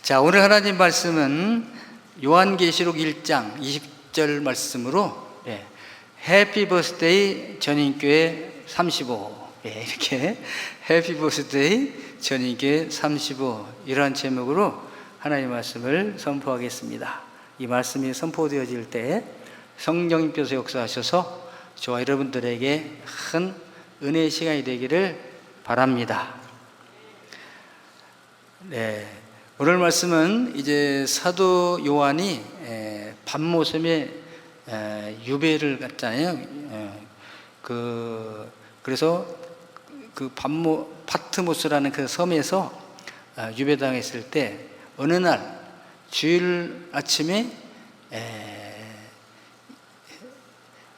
자, 오늘 하나님 말씀은 요한계시록 1장 20절 말씀으로 해피 버스데이 전인교회 35 이렇게 해피 버스데이 전인교회 35 이러한 제목으로 하나님 말씀을 선포하겠습니다. 이 말씀이 선포되어질 때 성령님께서 역사하셔서 저와 여러분들에게 큰 은혜의 시간이 되기를 바랍니다. 오늘 말씀은 이제 사도 요한이 밤모섬에 유배를 갔잖아요. 그래서 그 파트모스라는 그 섬에서 유배당했을 때 어느 날 주일 아침에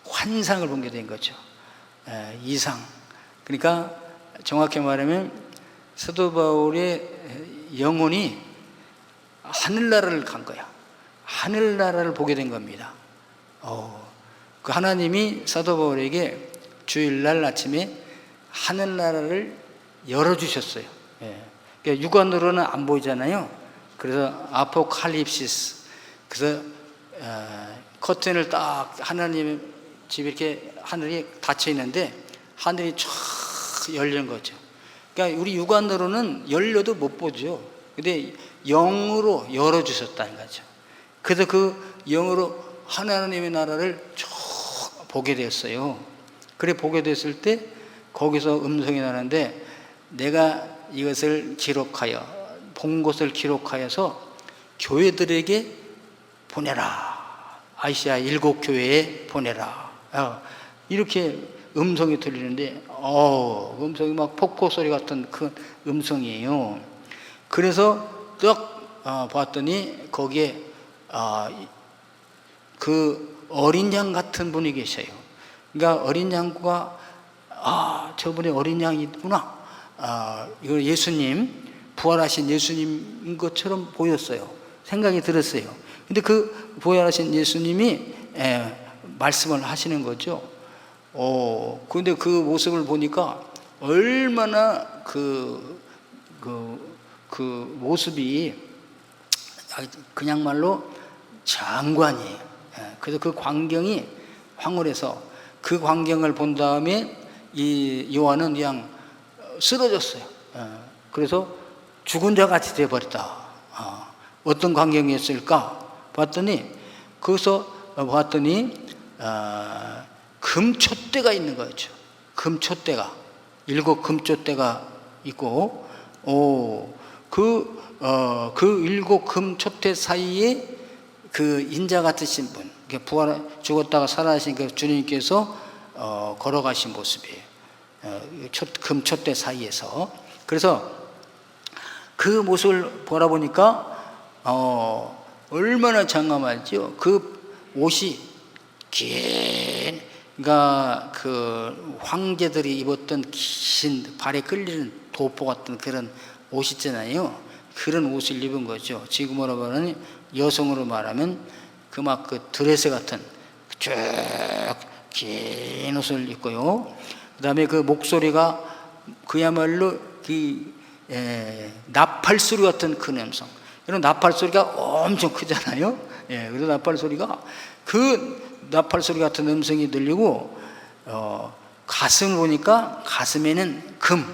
환상을 보게 된 거죠. 이상. 그러니까 정확히 말하면 사도 바울의 영혼이 하늘나라를 간 거야. 하늘나라를 보게 된 겁니다. 그 하나님이 사도 바울에게 주일날 아침에 하늘나라를 열어주셨어요. 그러니까 육안으로는 안 보이잖아요. 그래서 아포칼립시스. 그래서 커튼을 딱 하나님의 집에 이렇게 하늘이 닫혀 있는데 하늘이 쫙 열린 거죠. 그러니까 우리 육안으로는 열려도 못 보죠. 근데 영으로 열어주셨다는 거죠. 그래서 그 영으로 하나님의 나라를 쭉 보게 됐어요. 그래 보게 됐을 때 거기서 음성이 나는데 내가 이것을 기록하여 본 것을 기록하여서 교회들에게 보내라. 아시아 7교회에 보내라. 이렇게 음성이 들리는데 음성이 막 폭포 소리 같은 그 음성이에요. 그래서 딱 봤더니 거기에 그 어린 양 같은 분이 계셔요. 그러니까 어린 양과 저분이 어린 양이구나. 이거 예수님, 부활하신 예수님인 것처럼 보였어요. 생각이 들었어요. 근데 그 부활하신 예수님이 말씀을 하시는 거죠. 근데 그 모습을 보니까 얼마나 그 모습이 그냥 말로 장관이에요. 그래서 그 광경이 황홀해서 그 광경을 본 다음에 이 요한은 그냥 쓰러졌어요. 그래서 죽은 자 같이 되어버렸다. 어떤 광경이었을까 봤더니 거기서 봤더니 금촛대가 있는 거죠. 금촛대가 7 금촛대가 있고 그 7 금촛대 사이에 그 인자 같으신 분, 죽었다가 살아나신 그 주님께서 걸어가신 모습이에요. 금촛대 사이에서. 그래서 그 모습을 바라보니까 얼마나 장엄하죠. 그 옷이 긴, 그러니까 그 황제들이 입었던 긴 발에 끌리는 도포 같은 그런 옷 있잖아요. 그런 옷을 입은 거죠. 지금으로 말하면 여성으로 말하면 그 드레스 같은 쭉 긴 옷을 입고요. 그 다음에 그 목소리가 그야말로 나팔 소리 같은 큰 음성. 이런 나팔 소리가 엄청 크잖아요. 그래서 나팔 소리가 그 나팔 소리 같은 음성이 들리고 가슴을 보니까 가슴에는 금.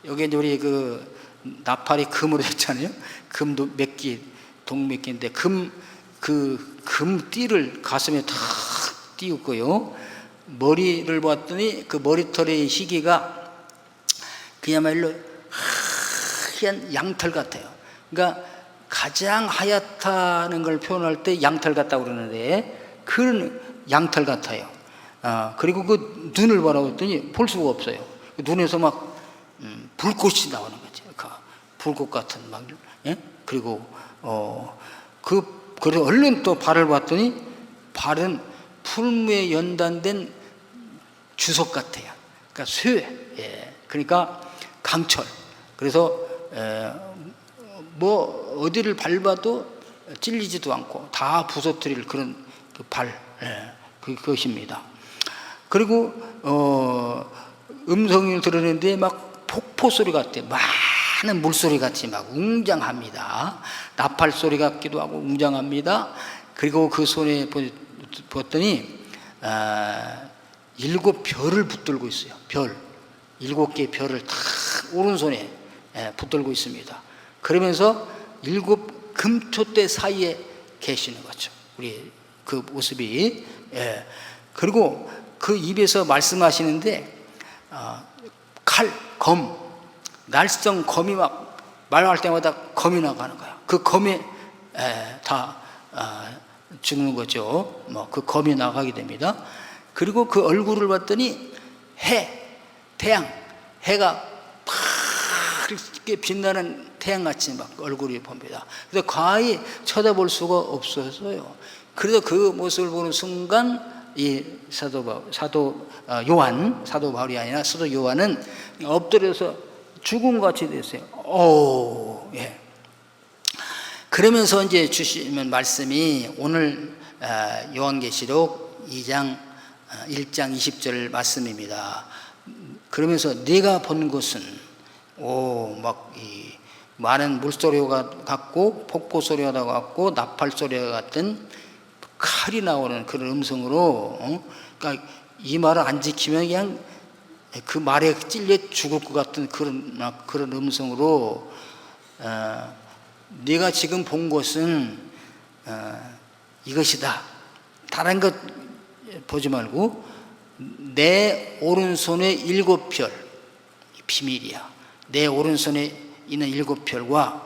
여기 이제 우리 그 나팔이 금으로 됐잖아요. 금도 몇 개, 동 몇 개인데 금띠를 가슴에 탁 띄웠고요. 머리를 봤더니 그 머리털의 희기가 그야말로 하얀 양털 같아요. 그러니까 가장 하얗다는 걸 표현할 때 양털 같다고 그러는데 그런 양털 같아요. 그리고 그 눈을 바라봤더니 볼 수가 없어요. 그 눈에서 막 불꽃이 나오는 거죠. 불꽃 같은 그리고 그래서 얼른 또 발을 봤더니 발은 풀무에 연단된 주석 같아요. 그러니까 쇠. 그러니까 강철. 그래서 어디를 밟아도 찔리지도 않고 다 부서뜨릴 그런 그 발. 그것입니다. 그리고 음성을 들었는데 막 폭포 소리 같아. 많은 물소리 같이 막 웅장합니다. 나팔 소리 같기도 하고 웅장합니다. 그리고 그 손에 보았더니 7별을 붙들고 있어요. 별 7개의 별을 다 오른손에 붙들고 있습니다. 그러면서 7 금초대 사이에 계시는 거죠. 우리 그 모습이. 그리고 그 입에서 말씀하시는데 칼, 검, 날성 검이 막 말할 때마다 검이 나가는 거야. 그 검에 다 죽는 거죠. 그 검이 나가게 됩니다. 그리고 그 얼굴을 봤더니 태양, 해가 파랗게 빛나는 태양같이 막 얼굴이 봅니다. 그래서 과히 쳐다볼 수가 없었어요. 그래서 그 모습을 보는 순간 이 사도 바울이 아니라 사도 요한은 엎드려서 죽음같이 됐어요. 예. 그러면서 이제 주시는 말씀이 오늘 요한계시록 1장 20절 말씀입니다. 그러면서 네가 본 것은 막 이 많은 물소리가 같고 폭포 소리가 같고 나팔 소리가 같은 칼이 나오는 그런 음성으로, 그러니까 이 말을 안 지키면 그냥 그 말에 찔려 죽을 것 같은 그런 음성으로 네가 지금 본 것은 이것이다. 다른 것 보지 말고 내 오른손에 7별, 비밀이야. 내 오른손에 있는 7별과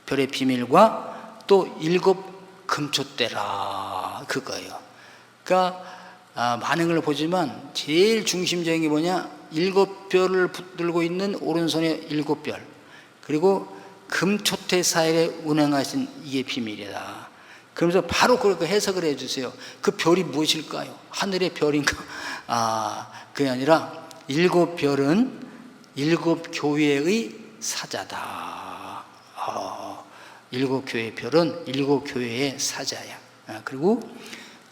별의 비밀과 또 7 금초대라, 그거예요. 그러니까 많은 걸 보지만 제일 중심적인 게 뭐냐, 7별을 붙들고 있는 오른손에 7별, 그리고 금초대 사이에 운행하신 이게 비밀이다. 그러면서 바로 그렇게 해석을 해주세요. 그 별이 무엇일까요? 하늘의 별인가? 그게 아니라 7별은 7 교회의 사자다. 7 교회의 별은 7 교회의 사자야. 그리고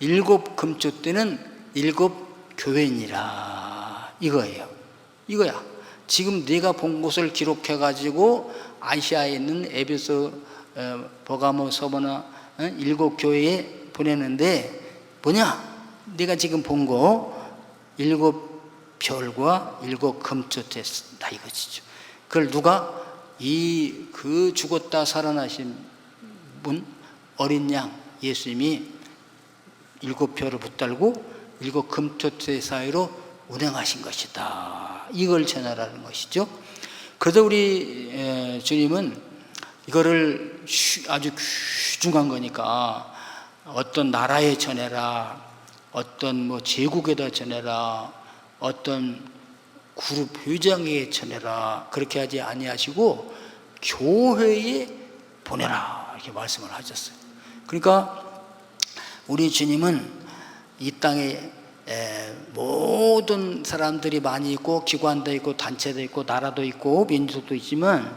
7 금초대는 7 교회니라. 이거예요. 이거야. 지금 네가 본 것을 기록해 가지고 아시아에 있는 에베소, 버가모, 서머나 7 교회에 보내는데 뭐냐? 네가 지금 본 거 7 별과 7 금초대다 이것이죠. 그걸 누가? 그 죽었다 살아나신 분, 어린 양 예수님이 7 별을 붙들고 7 금초대 사이로 운행하신 것이다. 이걸 전하라는 것이죠. 그래서 우리 주님은 이거를 아주 귀중한 거니까 어떤 나라에 전해라, 어떤 제국에다 전해라, 어떤 그룹 회장에게 전해라, 그렇게 하지 아니하시고 교회에 보내라, 이렇게 말씀을 하셨어요. 그러니까 우리 주님은 이 땅에 모든 사람들이 많이 있고 기관도 있고 단체도 있고 나라도 있고 민족도 있지만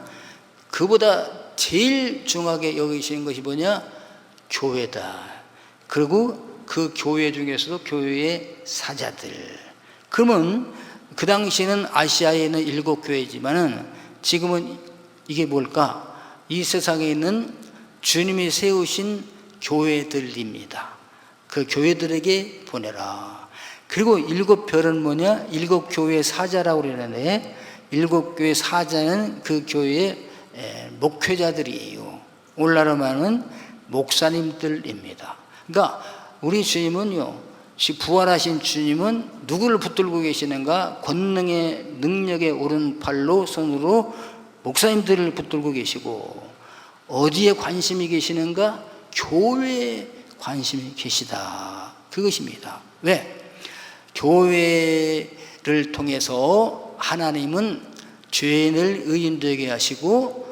그보다 제일 중요하게 여기시는 것이 뭐냐? 교회다. 그리고 그 교회 중에서도 교회의 사자들. 그러면 그 당시에는 아시아에 있는 7 교회지만은 지금은 이게 뭘까? 이 세상에 있는 주님이 세우신 교회들입니다. 그 교회들에게 보내라. 그리고 7 별은 뭐냐? 7 교회의 사자라고 그러는데 7 교회의 사자는 그 교회의 목회자들이에요. 오늘날로 말하면 목사님들입니다. 그러니까 우리 주님은요, 부활하신 주님은 누구를 붙들고 계시는가? 권능의 능력의 오른팔로 손으로 목사님들을 붙들고 계시고, 어디에 관심이 계시는가? 교회에 관심이 계시다. 그것입니다. 왜? 교회를 통해서 하나님은 죄인을 의인 되게 하시고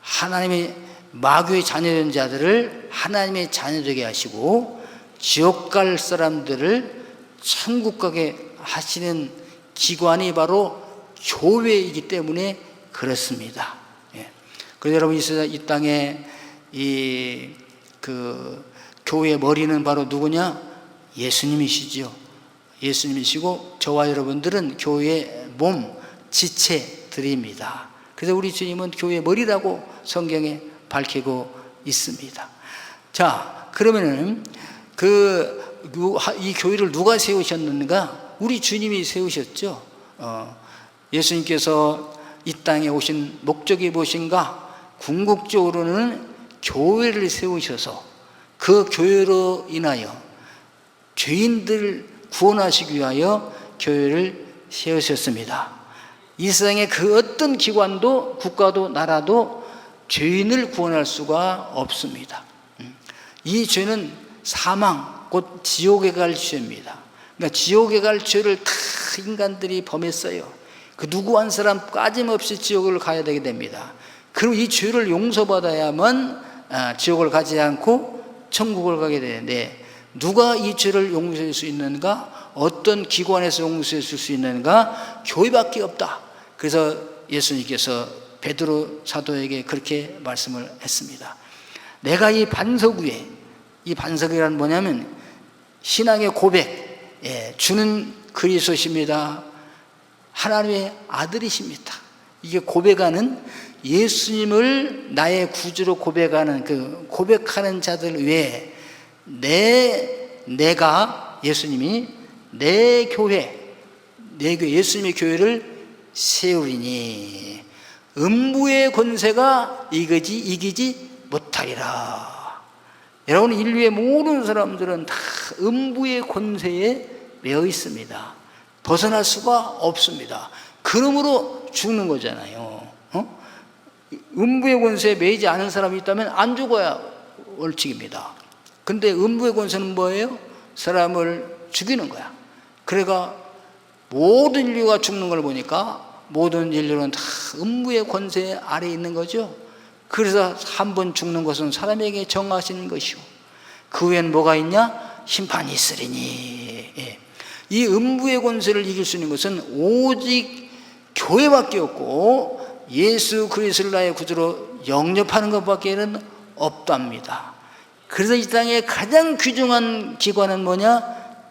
하나님의 마귀의 자녀된 자들을 하나님의 자녀 되게 하시고 지옥 갈 사람들을 천국 가게 하시는 기관이 바로 교회이기 때문에 그렇습니다. 그래서 여러분 이 땅에 그 교회의 머리는 바로 누구냐? 예수님이시죠. 예수님이시고 저와 여러분들은 교회의 몸, 지체들입니다. 그래서 우리 주님은 교회의 머리라고 성경에 밝히고 있습니다. 자, 그러면은 이 교회를 누가 세우셨는가? 우리 주님이 세우셨죠. 예수님께서 이 땅에 오신 목적이 무엇인가? 궁극적으로는 교회를 세우셔서 그 교회로 인하여 죄인들을 구원하시기 위하여 교회를 세우셨습니다. 이 세상의 그 어떤 기관도 국가도 나라도 죄인을 구원할 수가 없습니다. 이 죄는 사망, 곧 지옥에 갈 죄입니다. 그러니까 지옥에 갈 죄를 다 인간들이 범했어요. 그 누구 한 사람 빠짐없이 지옥을 가야 되게 됩니다. 그리고 이 죄를 용서받아야만 지옥을 가지 않고 천국을 가게 되는데, 누가 이 죄를 용서할 수 있는가? 어떤 기관에서 용서해 줄 수 있는가? 교회밖에 없다. 그래서 예수님께서 베드로 사도에게 그렇게 말씀을 했습니다. 내가 이 반석 위에, 이 반석이란 뭐냐면 신앙의 고백, 주는 그리스도십니다. 하나님의 아들이십니다. 이게 고백하는, 예수님을 나의 구주로 고백하는 그 고백하는 자들 외에 내가 예수님이 내 교회, 예수님의 교회를 세우리니 음부의 권세가 이기지 못하리라. 여러분, 인류의 모든 사람들은 다 음부의 권세에 매여 있습니다. 벗어날 수가 없습니다. 그러므로 죽는 거잖아요. 음부의 권세에 매이지 않은 사람이 있다면 안 죽어야 원칙입니다. 근데 음부의 권세는 뭐예요? 사람을 죽이는 거야. 그래가 모든 인류가 죽는 걸 보니까 모든 인류는 다 음부의 권세 아래에 있는 거죠. 그래서 한 번 죽는 것은 사람에게 정하시는 것이요, 그 후엔 뭐가 있냐? 심판이 있으리니. 이 음부의 권세를 이길 수 있는 것은 오직 교회밖에 없고 예수 그리스도를 나의 구주로 영접하는 것밖에는 없답니다. 그래서 이 땅의 가장 귀중한 기관은 뭐냐?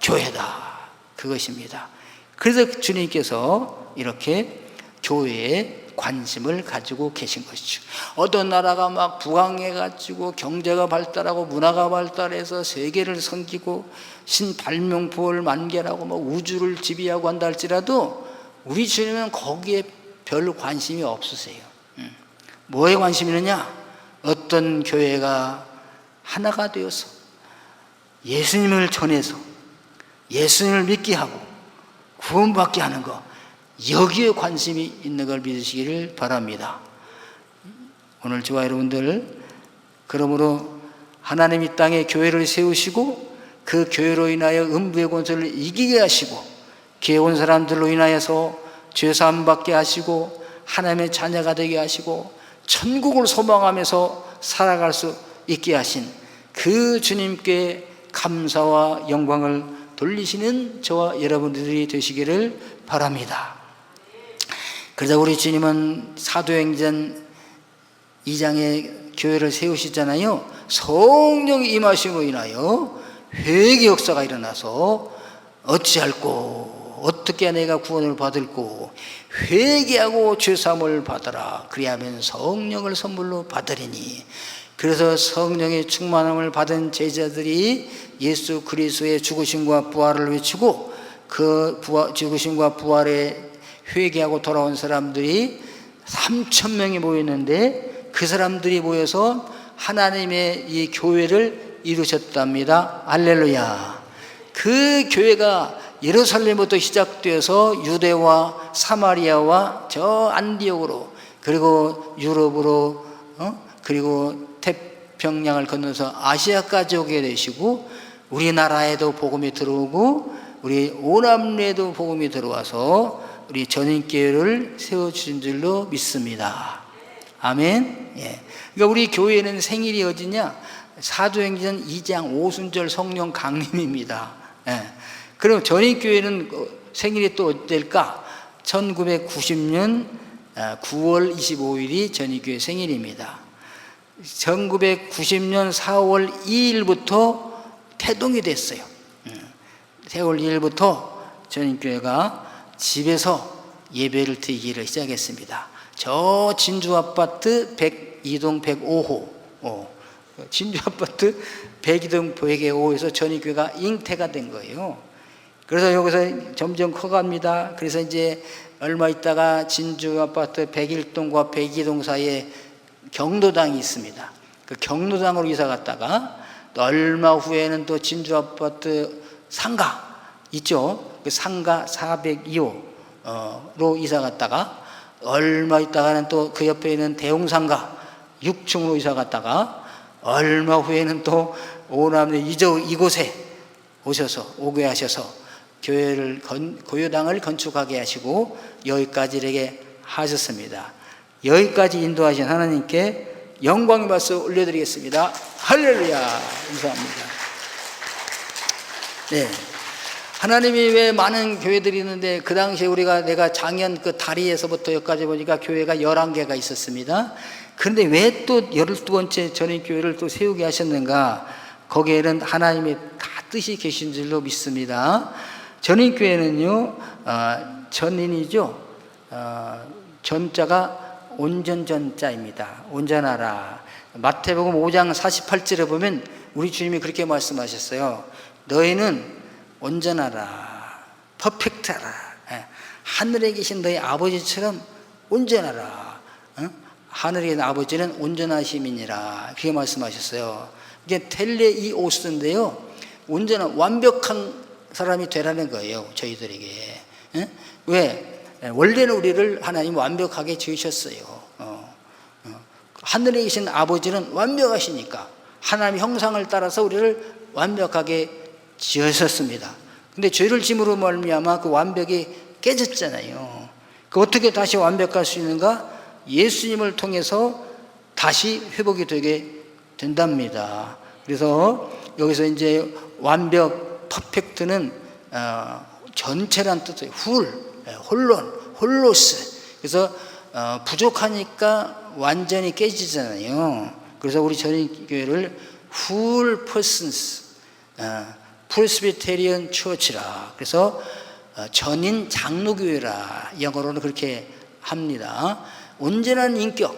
교회다. 그것입니다. 그래서 주님께서 이렇게 교회에 관심을 가지고 계신 것이죠. 어떤 나라가 막 부강해가지고 경제가 발달하고 문화가 발달해서 세계를 섬기고 신발명부를 만개하고 뭐 우주를 지배하고 한다 할지라도 우리 주님은 거기에 별 관심이 없으세요. 뭐에 관심이 있느냐? 어떤 교회가 하나가 되어서 예수님을 전해서 예수님을 믿게 하고 구원받게 하는 것, 여기에 관심이 있는 걸 믿으시기를 바랍니다. 오늘 저와 여러분들, 그러므로 하나님 이 땅에 교회를 세우시고 그 교회로 인하여 음부의 권세를 이기게 하시고 교회 온 사람들로 인하여서 죄사함 받게 하시고 하나님의 자녀가 되게 하시고 천국을 소망하면서 살아갈 수 있게 하신 그 주님께 감사와 영광을 돌리시는 저와 여러분들이 되시기를 바랍니다. 그래서 우리 주님은 사도행전 2장에 교회를 세우시잖아요. 성령이 임하심으로 인하여 회개 역사가 일어나서 어찌할꼬, 어떻게 내가 구원을 받을꼬, 회개하고 죄사함을 받아라, 그리하면 성령을 선물로 받으리니. 그래서 성령의 충만함을 받은 제자들이 예수 그리스도의 죽으심과 부활을 외치고 그 죽으심과 부활에 회개하고 돌아온 사람들이 3,000명이 모였는데 그 사람들이 모여서 하나님의 이 교회를 이루셨답니다. 할렐루야. 그 교회가 예루살렘부터 시작되어서 유대와 사마리아와 저 안디옥으로, 그리고 유럽으로, 그리고 태평양을 건너서 아시아까지 오게 되시고 우리나라에도 복음이 들어오고 우리 오남리에도 복음이 들어와서 우리 전인교회를 세워주신 줄로 믿습니다. 아멘. 예. 그러니까 우리 교회는 생일이 어디냐? 사도행전 2장 오순절 성령 강림입니다. 예. 그럼 전인교회는 생일이 또 어떨까? 1990년 9월 25일이 전인교회 생일입니다. 1990년 4월 2일부터 태동이 됐어요. 4월 2일부터 전인교회가 집에서 예배를 드리기를 시작했습니다. 저 진주아파트 102동 105호, 진주아파트 102동 105호에서 전인교회가 잉태가 된 거예요. 그래서 여기서 점점 커갑니다. 그래서 이제 얼마 있다가 진주아파트 101동과 102동 사이에 경로당이 있습니다. 그 경로당으로 이사 갔다가 또 얼마 후에는 또 진주아파트 상가 있죠. 그 상가 402호로 이사 갔다가 얼마 있다가는 또 그 옆에 있는 대웅상가 6층으로 이사 갔다가 얼마 후에는 또 오남리 이곳에 오셔서 오게 하셔서 교회를 고요당을 건축하게 하시고 여기까지 이렇게 하셨습니다. 여기까지 인도하신 하나님께 영광의 박수 올려드리겠습니다. 할렐루야. 감사합니다. 네. 하나님이 왜 많은 교회들이 있는데 그 당시에 내가 작년 그 다리에서부터 여기까지 보니까 교회가 11개가 있었습니다. 그런데 왜 또 12번째 전인교회를 또 세우게 하셨는가? 거기에는 하나님의 다 뜻이 계신 줄로 믿습니다. 전인교회는요, 전인이죠. 전자가 온전전자입니다. 온전하라. 마태복음 5장 48절에 보면 우리 주님이 그렇게 말씀하셨어요. 너희는 온전하라, 퍼펙트하라. 하늘에 계신 너희 아버지처럼 온전하라. 하늘에 계신 아버지는 온전하심이니라. 그렇게 말씀하셨어요. 이게 텔레이오스인데요, 온전한 완벽한 사람이 되라는 거예요, 저희들에게. 왜? 원래는 우리를 하나님 완벽하게 지으셨어요. 하늘에 계신 아버지는 완벽하시니까 하나님 형상을 따라서 우리를 완벽하게 지으셨습니다. 근데 죄를 짐으로 말미암아 그 완벽이 깨졌잖아요. 그 어떻게 다시 완벽할 수 있는가? 예수님을 통해서 다시 회복이 되게 된답니다. 그래서 여기서 이제 완벽, 퍼펙트는 전체란 뜻이에요. 홀로스. 그래서 부족하니까 완전히 깨지잖아요. 그래서 우리 전인교회를 full persons, 프레스비테리언 처치라. 그래서 전인 장로교회라. 영어로는 그렇게 합니다. 온전한 인격,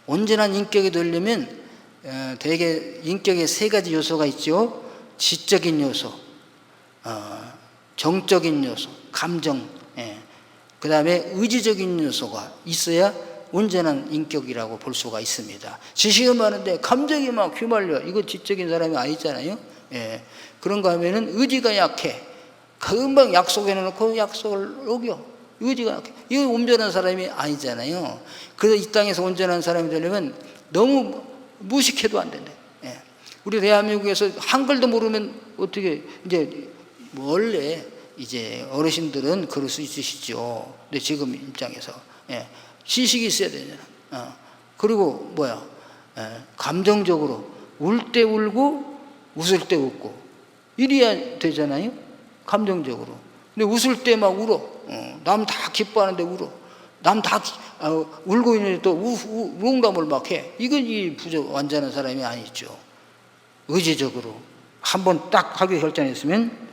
온전한 인격이 되려면 되게 인격에 3가지 요소가 있죠. 지적인 요소, 정적인 요소, 감정, 그 다음에 의지적인 요소가 있어야 온전한 인격이라고 볼 수가 있습니다. 지식은 많은데 감정이 막 휘말려. 이거 지적인 사람이 아니잖아요. 그런가 하면은 의지가 약해. 금방 약속해놓고 약속을 어겨. 의지가 약해. 이거 온전한 사람이 아니잖아요. 그래서 이 땅에서 온전한 사람이 되려면 너무 무식해도 안 된대. 우리 대한민국에서 한글도 모르면 어떻게, 이제 원래 이제 어르신들은 그럴 수 있으시죠. 근데 지금 입장에서 지식이 있어야 되잖아. 그리고 감정적으로 울 때 울고 웃을 때 웃고 이래야 되잖아요. 감정적으로. 근데 웃을 때 막 울어. 남 다 기뻐하는데 울어. 남 다 울고 있는데 또 우웅감을 막 해. 이건 완전한 사람이 아니죠. 의지적으로 한번 딱 하기로 결정했으면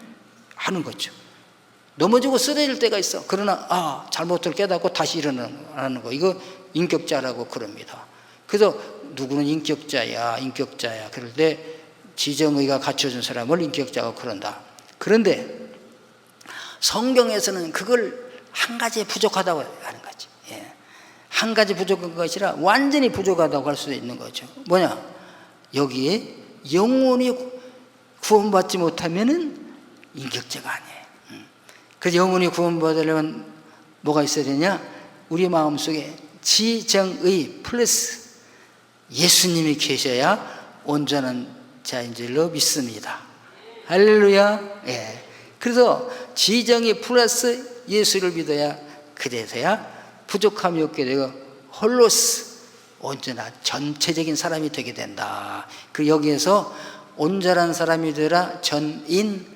하는 거죠. 넘어지고 쓰러질 때가 있어. 그러나 잘못을 깨닫고 다시 일어나는 거. 이거 인격자라고 그럽니다. 그래서 누구는 인격자야. 그럴 때 지정의가 갖춰준 사람을 인격자가 그런다. 그런데 성경에서는 그걸 한 가지 부족하다고 하는 거지. 한 가지 부족한 것이 아니라 완전히 부족하다고 할 수도 있는 거죠. 뭐냐? 여기에 영원히 구원받지 못하면은 인격자가 아니에요. 그래서 영원히 구원받으려면 뭐가 있어야 되냐? 우리 마음속에 지정의 플러스 예수님이 계셔야 온전한 자인 줄로 믿습니다. 할렐루야. 그래서 지정의 플러스 예수를 믿어야, 그래서야 부족함이 없게 되고 홀로스, 온전한 전체적인 사람이 되게 된다. 그 여기에서 온전한 사람이 되라 전인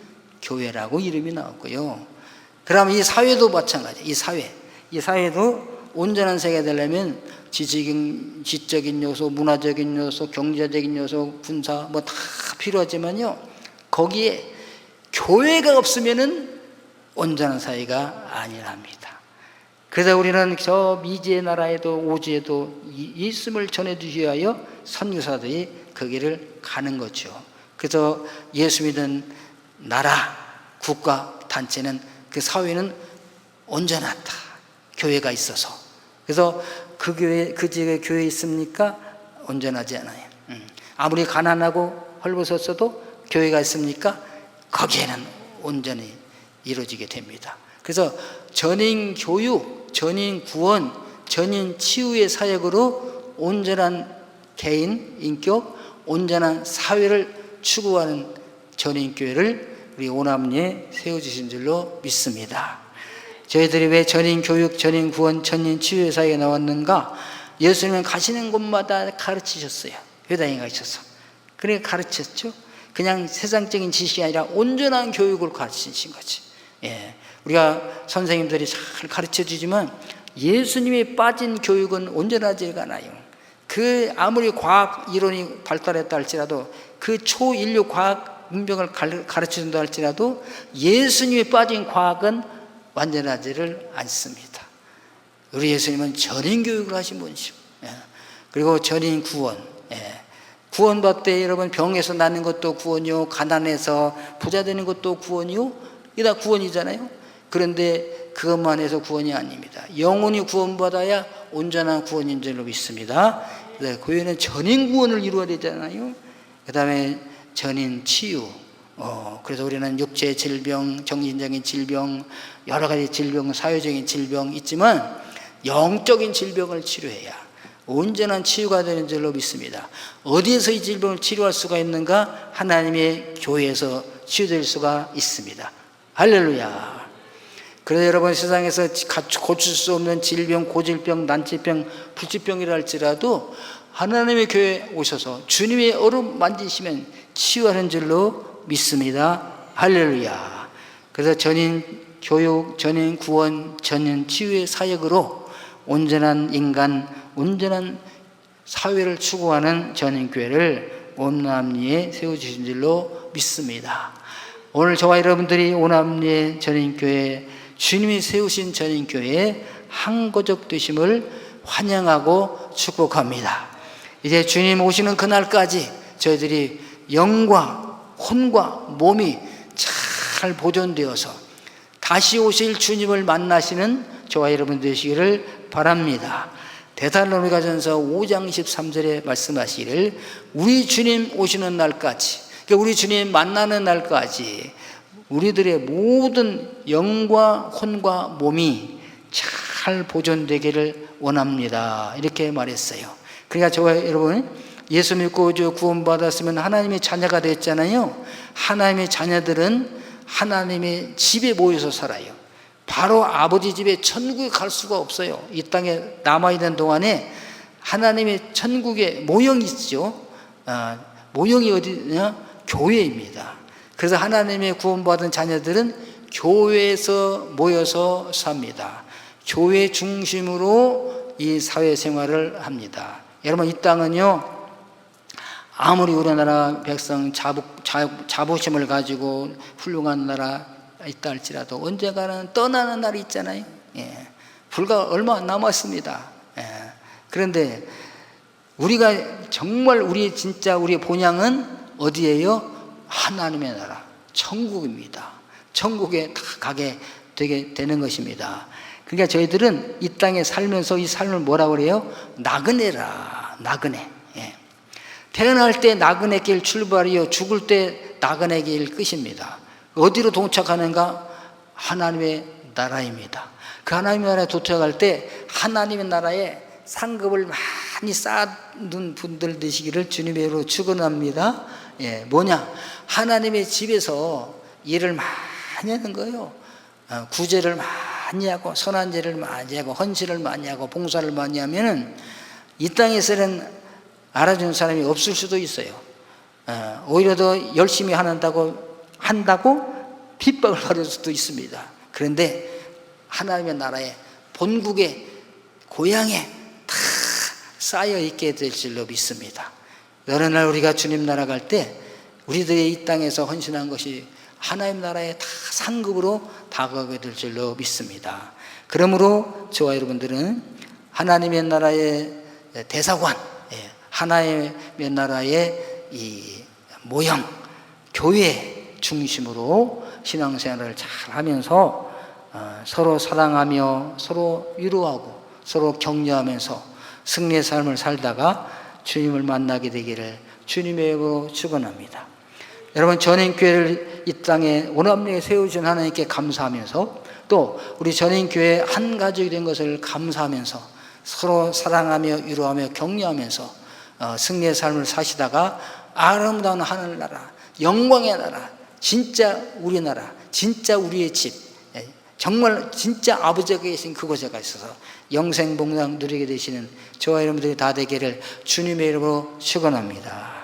교회라고 이름이 나왔고요. 그러면 이 사회도 마찬가지. 이 사회도 온전한 세계가 되려면 지적인 요소, 문화적인 요소, 경제적인 요소, 군사 다 필요하지만요, 거기에 교회가 없으면은 온전한 사회가 아니랍니다. 그래서 우리는 저 미지의 나라에도 오지에도 예수님을 전해주셔야 하여 선교사들이 거기를 가는 거죠. 그래서 예수 믿는 나라, 국가, 단체는 그 사회는 온전하다. 교회가 있어서. 그래서 그 교회, 그 지역에 교회 있습니까? 온전하지 않아요. 아무리 가난하고 헐벗었어도 교회가 있습니까? 거기에는 온전히 이루어지게 됩니다. 그래서 전인 교육, 전인 구원, 전인 치유의 사역으로 온전한 개인, 인격, 온전한 사회를 추구하는 전인교회를 우리 오남리에 세워주신 줄로 믿습니다. 저희들이 왜 전인 교육, 전인 구원, 전인 치유의 사역에 나왔는가? 예수님은 가시는 곳마다 가르치셨어요. 회당에 가셔서. 그래 가르쳤죠. 그냥 세상적인 지식이 아니라 온전한 교육을 가르치신 거지. 예. 우리가 선생님들이 잘 가르쳐 주지만 예수님이 빠진 교육은 온전하지가 않아요. 그 아무리 과학 이론이 발달했다 할지라도 그 초인류 과학 문명을 가르쳐 준다 할지라도 예수님이 빠진 과학은 완전하지를 않습니다. 우리 예수님은 전인 교육을 하신 분이시고, 예. 그리고 전인 구원, 예. 구원받을 때 여러분 병에서 낫는 것도 구원이요, 가난해서 부자 되는 것도 구원이요, 이게 다 구원이잖아요. 그런데 그것만 해서 구원이 아닙니다. 영혼이 구원받아야 온전한 구원인 줄로 믿습니다. 교회는 전인 구원을 이루어야 되잖아요. 그 다음에 전인 치유. 그래서 우리는 육체 질병, 정신적인 질병, 여러 가지 질병, 사회적인 질병 있지만 영적인 질병을 치료해야 온전한 치유가 되는 줄로 믿습니다. 어디에서 이 질병을 치료할 수가 있는가? 하나님의 교회에서 치유될 수가 있습니다. 할렐루야. 그래서 여러분 세상에서 고칠 수 없는 질병, 고질병, 난치병, 불치병이라 할지라도 하나님의 교회에 오셔서 주님의 얼음 만지시면 치유하는 줄로 믿습니다. 할렐루야. 그래서 전인 교육, 전인 구원, 전인 치유의 사역으로 온전한 인간, 온전한 사회를 추구하는 전인교회를 오남리에 세워주신 줄로 믿습니다. 오늘 저와 여러분들이 오남리의 전인교회, 주님이 세우신 전인교회의 항거적 되심을 환영하고 축복합니다. 이제 주님 오시는 그날까지 저희들이 영과 혼과 몸이 잘 보존되어서 다시 오실 주님을 만나시는 저와 여러분 되시기를 바랍니다. 데살로니가전서 5장 13절에 말씀하시기를 우리 주님 오시는 날까지, 그러니까 우리 주님 만나는 날까지 우리들의 모든 영과 혼과 몸이 잘 보존되기를 원합니다. 이렇게 말했어요. 그러니까 저와 여러분 예수 믿고 구원받았으면 하나님의 자녀가 됐잖아요. 하나님의 자녀들은 하나님의 집에 모여서 살아요. 바로 아버지 집에 천국에 갈 수가 없어요. 이 땅에 남아있는 동안에 하나님의 천국의 모형이 있죠. 모형이 어디냐? 교회입니다. 그래서 하나님의 구원받은 자녀들은 교회에서 모여서 삽니다. 교회 중심으로 이 사회생활을 합니다. 여러분 이 땅은요, 아무리 우리나라 백성 자부심을 가지고 훌륭한 나라 있다 할지라도 언젠가는 떠나는 날이 있잖아요. 예. 불과 얼마 안 남았습니다. 예. 그런데 우리가 정말 우리의 본향은 어디예요? 하나님의 나라, 천국입니다. 천국에 다 가게 되게 되는 것입니다. 그러니까 저희들은 이 땅에 살면서 이 삶을 뭐라고 그래요? 나그네라, 나그네. 예. 태어날 때 나그네 길 출발이요, 죽을 때 나그네 길 끝입니다. 어디로 도착하는가? 하나님의 나라입니다. 그 하나님의 나라에 도착할 때 하나님의 나라에 상급을 많이 쌓는 분들 되시기를 주님의 이름으로 축원합니다. 예, 뭐냐? 하나님의 집에서 일을 많이 하는 거예요. 구제를 많이 하고 선한 제를 많이 하고 헌신을 많이 하고 봉사를 많이 하면은 이 땅에서는 알아주는 사람이 없을 수도 있어요. 오히려 더 열심히 한다고 핍박을 받을 수도 있습니다. 그런데 하나님의 나라에 본국에 고향에 다 쌓여 있게 될 줄로 믿습니다. 어느 날 우리가 주님 나라 갈 때 우리들의 이 땅에서 헌신한 것이 하나님 나라에 다 상급으로 다가가게 될 줄로 믿습니다. 그러므로 저와 여러분들은 하나님의 나라의 대사관, 하나님의 나라의 이 모형, 교회 중심으로 신앙생활을 잘 하면서 서로 사랑하며 서로 위로하고 서로 격려하면서 승리의 삶을 살다가 주님을 만나게 되기를 주님의 이름으로 축원합니다. 여러분, 전인교회를 이 땅에 원암리에 세우신 하나님께 감사하면서 또 우리 전인교회 한 가족이 된 것을 감사하면서 서로 사랑하며 위로하며 격려하면서 승리의 삶을 사시다가 아름다운 하늘나라, 영광의 나라, 진짜 우리나라, 진짜 우리의 집, 정말 진짜 아버지가 계신 그곳에 가셔서 영생복락 누리게 되시는 저와 여러분들이 다 되기를 주님의 이름으로 축원합니다.